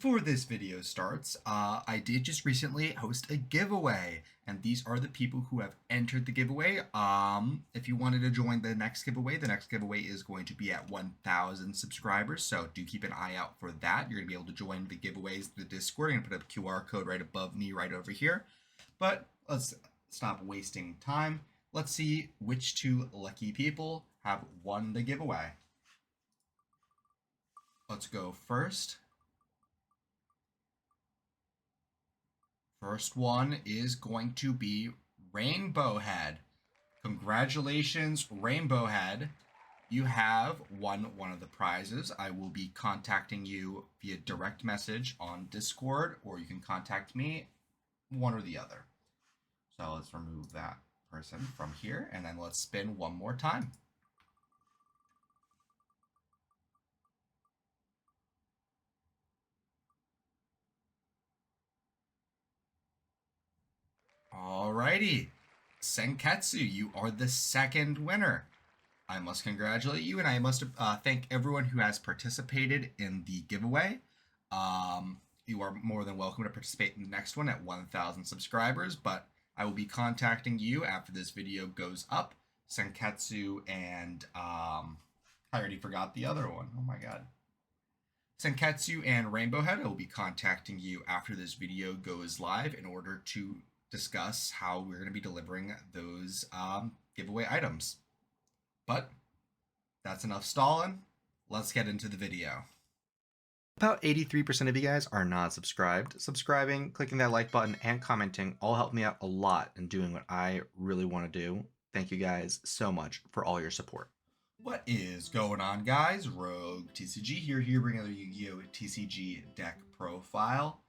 Before this video starts, I did just recently host a giveaway, and these are the people who have entered the giveaway. If you wanted to join the next giveaway is going to be at 1,000 subscribers, so do keep an eye out for that. You're going to be able to join the giveaways through the Discord. I'm going to put a QR code right above me, right over here. But let's stop wasting time. Let's see which two lucky people have won the giveaway. Let's go first. First one is going to be Rainbow Head. Congratulations, Rainbow Head. You have won one of the prizes. I will be contacting you via direct message on Discord, or you can contact me, one or the other. So let's remove that person from here, and then let's spin one more time. Alrighty, Senketsu, you are the second winner. I must congratulate you, and I must thank everyone who has participated in the giveaway. You are more than welcome to participate in the next one at 1,000 subscribers, but I will be contacting you after this video goes up. Senketsu and I already forgot the other one. Oh my god. Senketsu and Rainbow Head, I will be contacting you after this video goes live in order to discuss how we're going to be delivering those giveaway items. But that's enough stalling. Let's get into the video. About 83% of you guys are not subscribed. Subscribing, clicking that like button, and commenting all help me out a lot in doing what I really want to do. Thank you guys so much for all your support. What is going on, guys? Rogue TCG here bringing another Yu-Gi-Oh! TCG deck profile.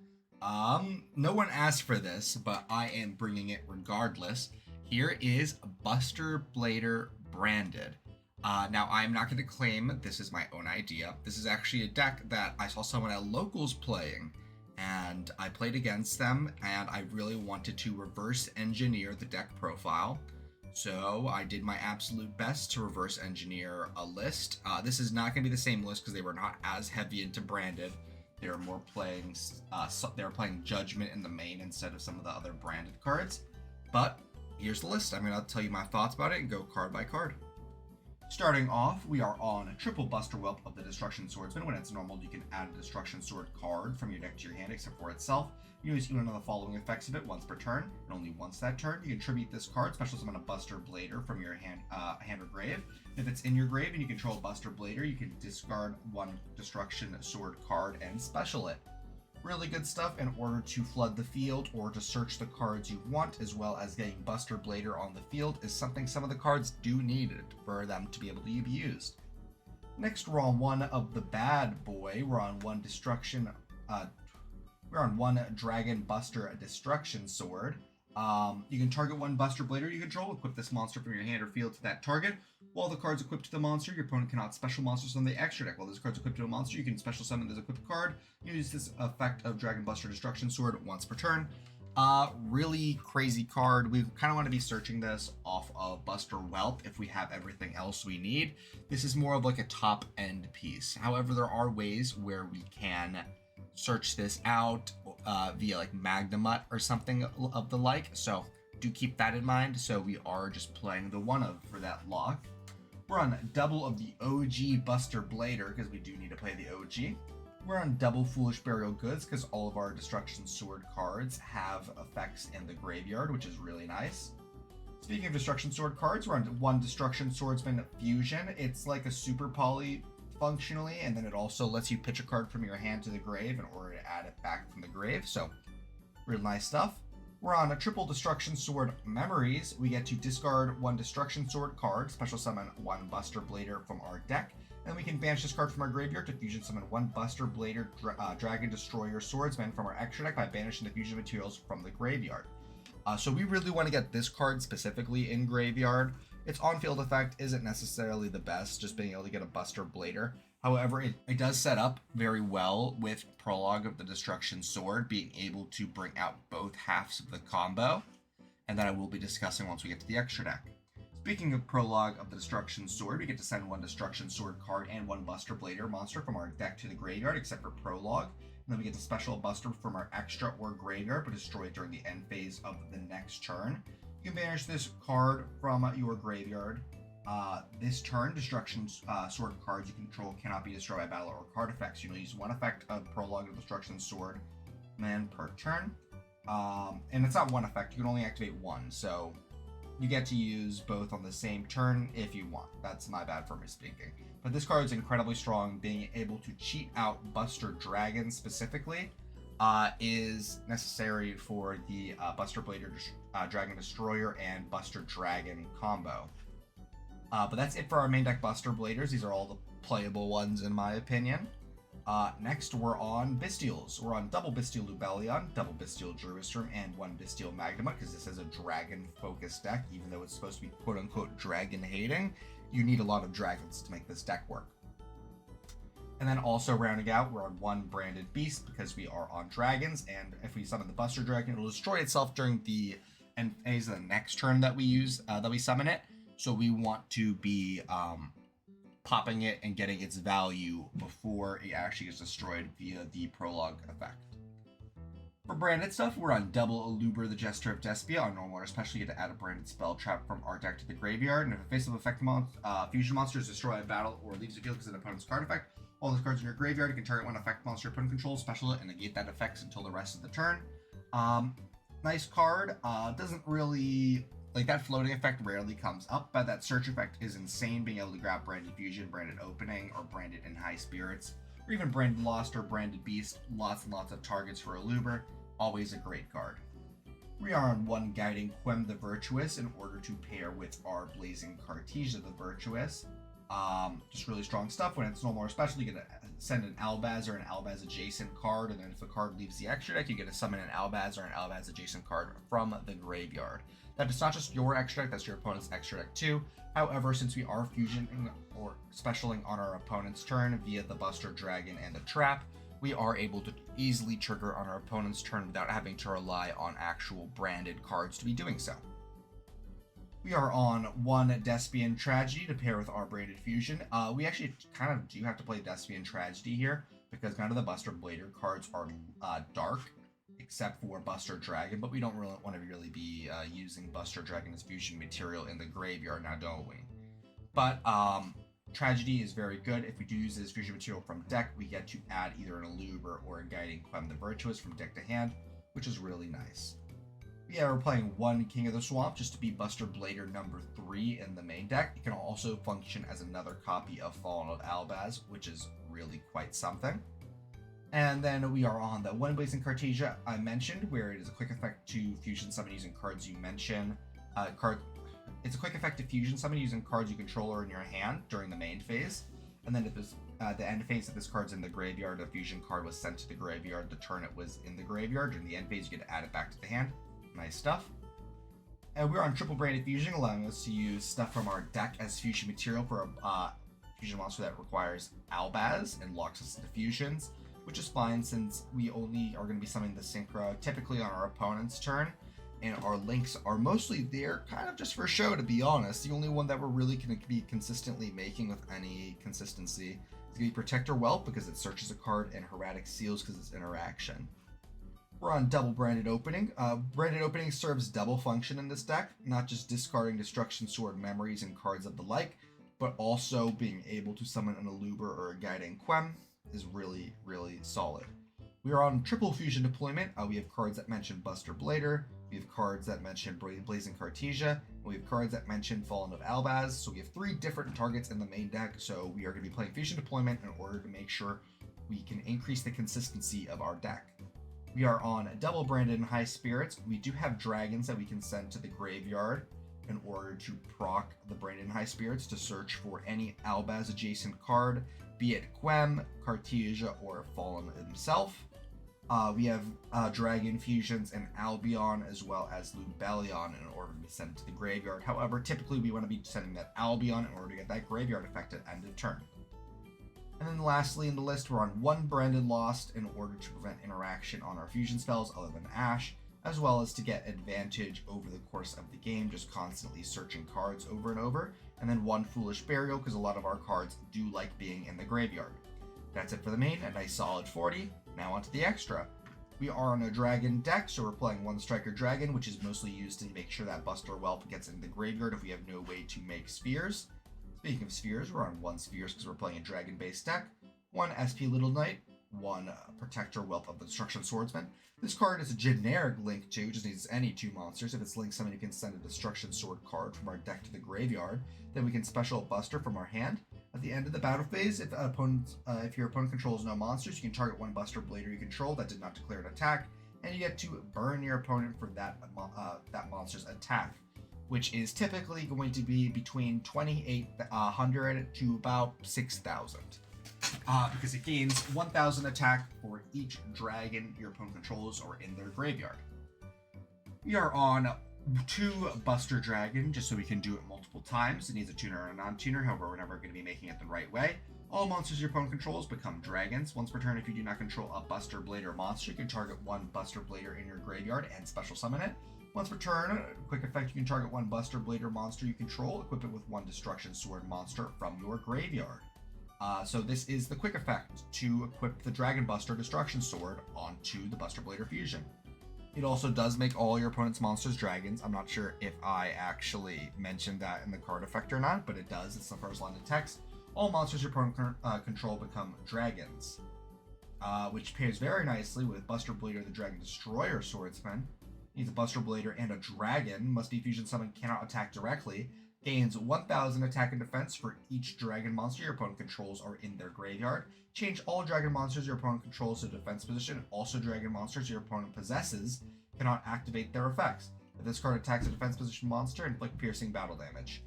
No one asked for this, but I am bringing it regardless. Here is Buster Blader branded. Now, I'm not going to claim this is my own idea. This is actually a deck that I saw someone at Locals playing, and I played against them, and I really wanted to reverse engineer the deck profile. So I did my absolute best to reverse engineer a list. This is not going to be the same list because they were not as heavy into branded. They were more playing, they were playing Judgment in the main instead of some of the other branded cards. But here's the list. I'm going to tell you my thoughts about it and go card by card. Starting off, we are on a triple Buster Whelp of the Destruction Swordsman. When it's normal, you can add a Destruction Sword card from your deck to your hand, except for itself. You use one of the following effects of it once per turn, and only once that turn. You can tribute this card, special summon a Buster Blader from your hand or grave. If it's in your grave and you control Buster Blader, you can discard one Destruction Sword card and special it. Really good stuff in order to flood the field or to search the cards you want, as well as getting Buster Blader on the field is something some of the cards do need for them to be able to be used. Next, we're on one of the bad boy. We're on one Destruction. We're on one Dragon Buster Destruction Sword. You can target one Buster Blader you control, equip this monster from your hand or field to that target. While the card's equipped to the monster, your opponent cannot special monsters on the extra deck. While this card's equipped to a monster, you can special summon this equipped card. Use this effect of Dragon Buster Destruction Sword once per turn. Really crazy card. We kind of want to be searching this off of Buster Whelp if we have everything else we need. This is more of like a top end piece. However, there are ways where we can search this out via like Magnamut or something of the like, so do keep that in mind. So we are just playing the one of for that lock. We're on double of the OG Buster Blader because we do need to play the OG. We're on double Foolish Burial Goods because all of our Destruction Sword cards have effects in the graveyard, which is really nice. Speaking of Destruction Sword cards, we're on one Destruction Swordsman Fusion. It's like a super poly functionally, and then it also lets you pitch a card from your hand to the grave in order to add it back from the grave, so real nice stuff. We're on a triple Destruction Sword Memories. We get to discard one Destruction Sword card, special summon one Buster Blader from our deck, and we can banish this card from our graveyard to fusion summon one Buster Blader Dragon Destroyer Swordsman from our extra deck by banishing the fusion materials from the graveyard. So we really want to get this card specifically in graveyard. Its on-field effect isn't necessarily the best, just being able to get a Buster Blader. However, it does set up very well with Prologue of the Destruction Sword, being able to bring out both halves of the combo, and that I will be discussing once we get to the extra deck. Speaking of Prologue of the Destruction Sword, we get to send one Destruction Sword card and one Buster Blader monster from our deck to the graveyard, except for Prologue. then we get the special buster from our extra or graveyard, but destroy it during the end phase of the next turn. You can banish this card from your graveyard. This turn, destruction sword cards you control cannot be destroyed by battle or card effects. You will use one effect of Prologue of Destruction Sword man per turn. And it's not one effect, you can only activate one, so you get to use both on the same turn if you want. That's my bad for misspeaking. But this card is incredibly strong. Being able to cheat out Buster Dragon specifically is necessary for the Buster Blader Dragon Destroyer and Buster Dragon combo. But that's it for our main deck Buster Bladers. These are all the playable ones in my opinion. Next, we're on Bystials. We're on double Bystial Lubellion, double Bystial Druistrum, and one Bystial Magnemite, because this is a dragon-focused deck. Even though it's supposed to be quote-unquote dragon-hating, you need a lot of dragons to make this deck work. And then also rounding out, we're on one Branded Beast, because we are on dragons, and if we summon the Buster Dragon, it'll destroy itself during the end phase of the next turn that we summon it. So we want to be popping it and getting its value before it actually gets destroyed via the prologue effect. For branded stuff, we're on double Aluber the Jester of Despia. On normal, especially you get to add a branded spell trap from our deck to the graveyard, and if a face-up effect fusion monster is destroyed by battle or leaves the field because of an opponent's card effect, all those cards in your graveyard, you can target one effect monster your opponent controls, special it, and negate that effect until the rest of the turn. Nice card. Doesn't really... Like, that floating effect rarely comes up, but that search effect is insane, being able to grab Branded Fusion, Branded Opening, or Branded in High Spirits, or even Branded Lost or Branded Beast. Lots and lots of targets for Aluber. Always a great card. We are on one Guiding Quem the Virtuous in order to pair with our Blazing Cartesia the Virtuous. Just really strong stuff. When it's normal or special, you get to send an Albaz or an Albaz adjacent card, and then if a card leaves the extra deck, you get to summon an Albaz or an Albaz adjacent card from the graveyard. That is not just your extra deck, that's your opponent's extra deck too. However, since we are fusioning or specialing on our opponent's turn via the Buster Dragon and the Trap, we are able to easily trigger on our opponent's turn without having to rely on actual branded cards to be doing so. We are on one Despian Tragedy to pair with our branded fusion. We actually kind of do have to play Despian Tragedy here, because none of the Buster Blader cards are dark, except for Buster Dragon, but we don't really want to really be using Buster Dragon as fusion material in the graveyard now, don't we? But Tragedy is very good. If we do use this fusion material from deck, we get to add either an Aluber or a Guiding Quem the Virtuous from deck to hand, which is really nice. Yeah, we're playing one King of the Swamp just to be Buster Blader number 3 in the main deck. It can also function as another copy of Fallen of Albaz, which is really quite something. And then we are on the one Blazing Cartesia I mentioned, where it is a quick effect to fusion summon using cards you mention. It's a quick effect to fusion summon using cards you control or in your hand during the main phase. And then if this, the end phase, if this card's in the graveyard, a fusion card was sent to the graveyard the turn it was in the graveyard. During the end phase, you get to add it back to the hand. Nice stuff. And we're on triple branded fusion, allowing us to use stuff from our deck as fusion material for a fusion monster that requires Albaz and locks us into fusions, which is fine since we only are going to be summoning the Synchro typically on our opponent's turn, and our links are mostly there kind of just for show, to be honest. The only one that we're really going to be consistently making with any consistency is going to be Protector Wealth, because it searches a card, and Heretic Seals because it's interaction. We're on double Branded Opening. Branded Opening serves double function in this deck, not just discarding Destruction Sword memories and cards of the like, but also being able to summon an Aluber or a Guiding Quem is really, really solid. We are on triple fusion deployment. We have cards that mention Buster Blader, we have cards that mention Blazing Cartesia, and we have cards that mention Fallen of Albaz. So we have 3 different targets in the main deck, so we are going to be playing fusion deployment in order to make sure we can increase the consistency of our deck. We are on double Branded in High Spirits. We do have dragons that we can send to the graveyard in order to proc the Branded in High Spirits to search for any Albaz adjacent card, be it Quem, Cartesia, or Fallen himself. We have Dragon Fusions and Albion, as well as Lubellion, in order to be sent to the graveyard. However, typically we want to be sending that Albion in order to get that graveyard effect at end of turn. And then lastly in the list, we're on one Branded Lost in order to prevent interaction on our fusion spells other than Ash, as well as to get advantage over the course of the game, just constantly searching cards over and over. And then one Foolish Burial, because a lot of our cards do like being in the graveyard. That's it for the main, a nice solid 40. Now onto the extra. We are on a dragon deck, so we're playing one striker dragon, which is mostly used to make sure that Buster Whelp gets into the graveyard if we have no way to make spheres. Speaking of spheres, we're on one spheres because we're playing a dragon-based deck. One SP Little Knight, one Protector Whelp of the Destruction Swordsman. This card is a generic Link 2, just needs any 2 monsters. If it's Link Summon, you can send a Destruction Sword card from our deck to the graveyard. Then we can special Buster from our hand. At the end of the battle phase, if your opponent controls no monsters, you can target one Buster Blader you control that did not declare an attack, and you get to burn your opponent for that monster's attack, which is typically going to be between 2,800 to about 6,000. Because it gains 1,000 attack for each dragon your opponent controls or in their graveyard. We are on 2 Buster Dragon, just so we can do it multiple times. It needs a tuner and a non-tuner, however, we're never going to be making it the right way. All monsters your opponent controls become dragons. Once per turn, if you do not control a Buster Blader monster, you can target one Buster Blader in your graveyard and special summon it. Once per turn, quick effect, you can target one Buster Blader monster you control, equip it with one Destruction Sword monster from your graveyard. So this is the quick effect to equip the Dragon Buster Destruction Sword onto the Buster Blader Fusion. It also does make all your opponent's monsters dragons. I'm not sure if I actually mentioned that in the card effect or not, but it does. It's the first line of text. All monsters your opponent control become dragons, which pairs very nicely with Buster Blader the Dragon Destroyer Swordsman. Needs a Buster Blader and a dragon. Must be fusion summoned, cannot attack directly. Gains 1,000 attack and defense for each dragon monster your opponent controls or in their graveyard. Change all dragon monsters your opponent controls to defense position. Also, dragon monsters your opponent possesses cannot activate their effects. If this card attacks a defense position monster, inflict piercing battle damage.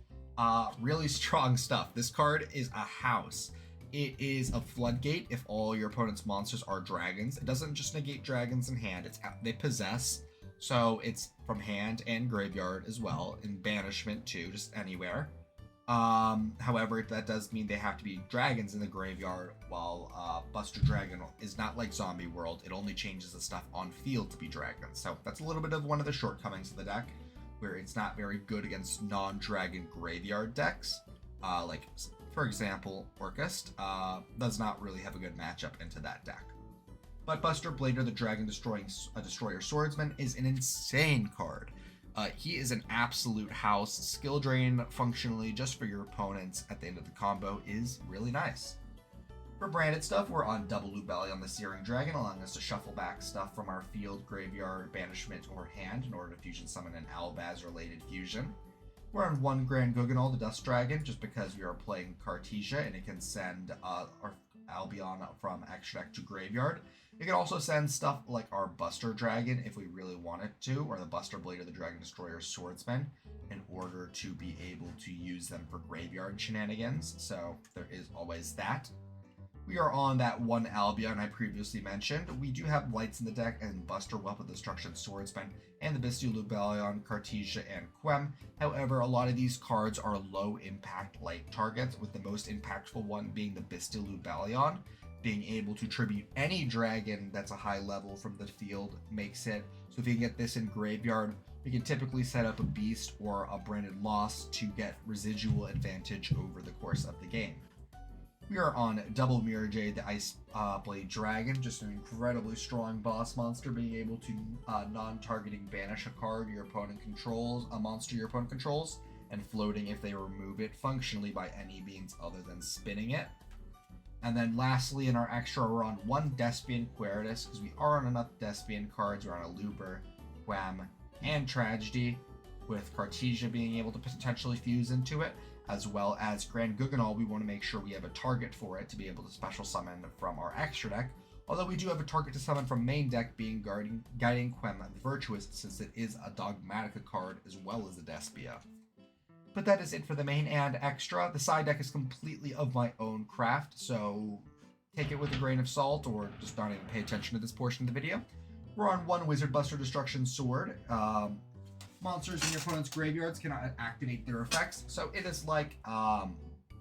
Really strong stuff. This card is a house. It is a floodgate if all your opponent's monsters are dragons. It doesn't just negate dragons in hand, they possess. So it's from hand and graveyard as well, and banishment too, just anywhere. However, that does mean they have to be dragons in the graveyard, while Buster Dragon is not like Zombie World. It only changes the stuff on field to be dragons. So that's a little bit of one of the shortcomings of the deck, where it's not very good against non-dragon graveyard decks. Like, for example, Orcust does not really have a good matchup into that deck. But Buster Blader, the Dragon Destroyer Swordsman, is an insane card. He is an absolute house. Skill drain functionally just for your opponents at the end of the combo is really nice. For branded stuff, we're on double Loot Belly on the Searing Dragon, allowing us to shuffle back stuff from our field, graveyard, banishment, or hand in order to fusion summon an Albaz-related fusion. We're on one Grand Guganol, the Dust Dragon, just because we are playing Cartesia and it can send our Albion from extra deck to graveyard. It can also send stuff like our Buster Dragon if we really wanted to, or the Buster Blader, the Dragon Destroyer Swordsman, in order to be able to use them for graveyard shenanigans. So there is always that. We are on that one Albion I previously mentioned. We do have lights in the deck and Buster Whelp of the Destruction Swordsman and the Bestial Lubellion, Cartesia, and Quem. However, a lot of these cards are low impact light targets, with the most impactful one being the Bestial Lubellion. Being able to tribute any dragon that's a high level from the field makes it so if you get this in graveyard, we can typically set up a beast or a branded loss to get residual advantage over the course of the game. We are on double Mirror Jade, the Ice Blade Dragon, just an incredibly strong boss monster, being able to non-targeting banish a card your opponent controls, a monster your opponent controls, and floating if they remove it functionally by any means other than spinning it. And then lastly, in our extra, we're on one Despian Queritus, because we are on enough Despian cards. We're on a Looper, Quam, and Tragedy, with Cartesia being able to potentially fuse into it, as well as Grand Guganol. We want to make sure we have a target for it to be able to special summon from our extra deck, although we do have a target to summon from main deck, being Guiding Quem Virtuous, since it is a Dogmatica card as well as a Despia. But that is it for the main and extra. The side deck is completely of my own craft, so take it with a grain of salt or just not even pay attention to this portion of the video. We're on one Wizard Buster Destruction Sword. Monsters in your opponent's graveyards cannot activate their effects, so it is like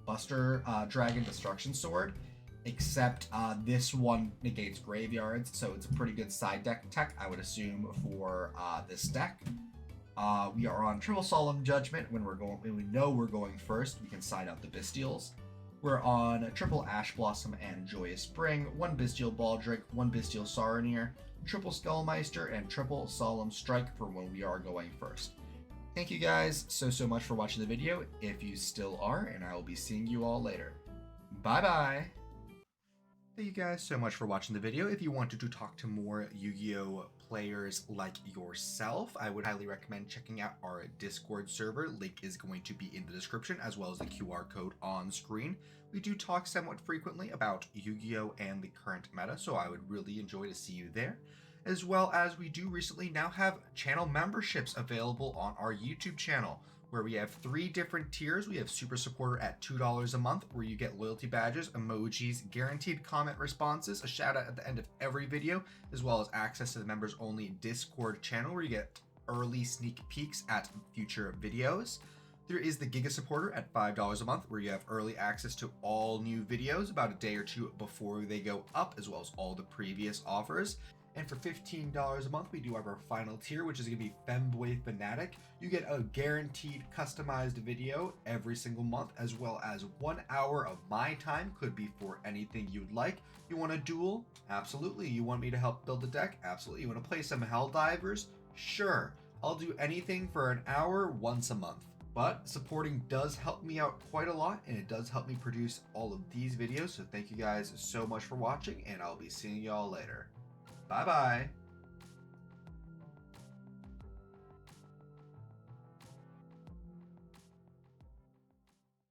Buster Dragon Destruction Sword, except this one negates graveyards, so it's a pretty good side deck tech, I would assume, for this deck. We are on Triple Solemn Judgment when we know we're going first. We can side out the Bestials. We're on triple Ash Blossom and Joyous Spring, 1 Bestial Baldric, 1 Bestial Saronir, triple Skullmeister, and triple Solemn Strike for when we are going first. Thank you guys so much for watching the video, if you still are, and I will be seeing you all later. Bye bye! Thank you guys so much for watching the video. If you wanted to talk to more Yu-Gi-Oh players like yourself, I would highly recommend checking out our Discord server. Link is going to be in the description, as well as the QR code on screen. We do talk somewhat frequently about Yu-Gi-Oh and the current meta, so I would really enjoy to see you there. As well as we do recently now have channel memberships available on our YouTube channel, where we have 3 different tiers. We have Super Supporter at $2 a month, where you get loyalty badges, emojis, guaranteed comment responses, a shout out at the end of every video, as well as access to the members only Discord channel, where you get early sneak peeks at future videos. There is the Giga Supporter at $5 a month, where you have early access to all new videos about a day or two before they go up, as well as all the previous offers. And for $15 a month, we do have our final tier, which is going to be Femboy Fanatic. You get a guaranteed customized video every single month, as well as 1 hour of my time. Could be for anything you'd like. You want a duel? Absolutely. You want me to help build a deck? Absolutely. You want to play some Helldivers? Sure. I'll do anything for an hour once a month. But supporting does help me out quite a lot, and it does help me produce all of these videos. So thank you guys so much for watching, and I'll be seeing y'all later. Bye-bye.